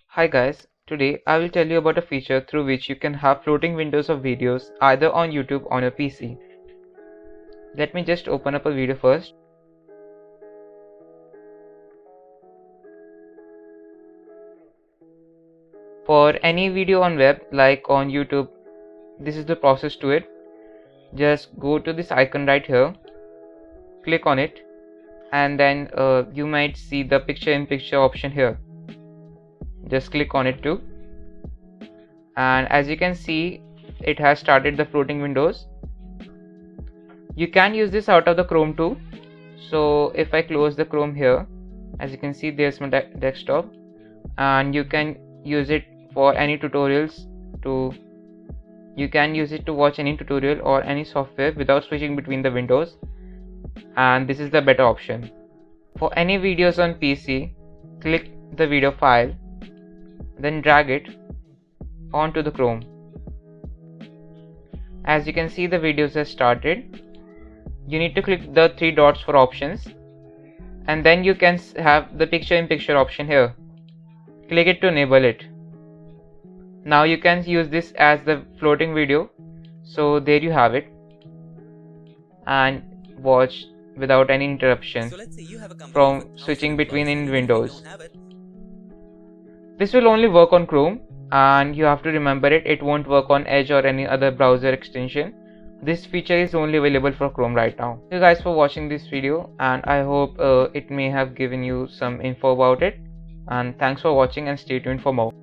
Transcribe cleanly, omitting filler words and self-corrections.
Hi guys, today I will tell you about a feature through which you can have floating windows of videos either on YouTube or on your PC. Let me just open up a video first. For any video on web like on YouTube, this is the process to it. Just go to this icon right here, click on it, and then you might see the picture-in-picture option here. Just click on it too, and as you can see, it has started the floating windows. You can use this out of the Chrome too. So if I close the Chrome here, as you can see, there's my desktop, and you can use it for any tutorials. You can use it to watch any tutorial or any software without switching between the windows, and this is the better option. For any videos on PC, click the video file, then drag it onto the Chrome. As you can see, the videos have started. You need to click the three dots for options, and then you can have the picture-in-picture option here. Click it to enable it. Now you can use this as the floating video. So there you have it, and watch without any interruption from switching between in windows. This will only work on Chrome, and you have to remember it won't work on Edge or any other browser extension. This feature is only available for Chrome right now. Thank you guys for watching this video, and I hope it may have given you some info about it, and thanks for watching, and stay tuned for more.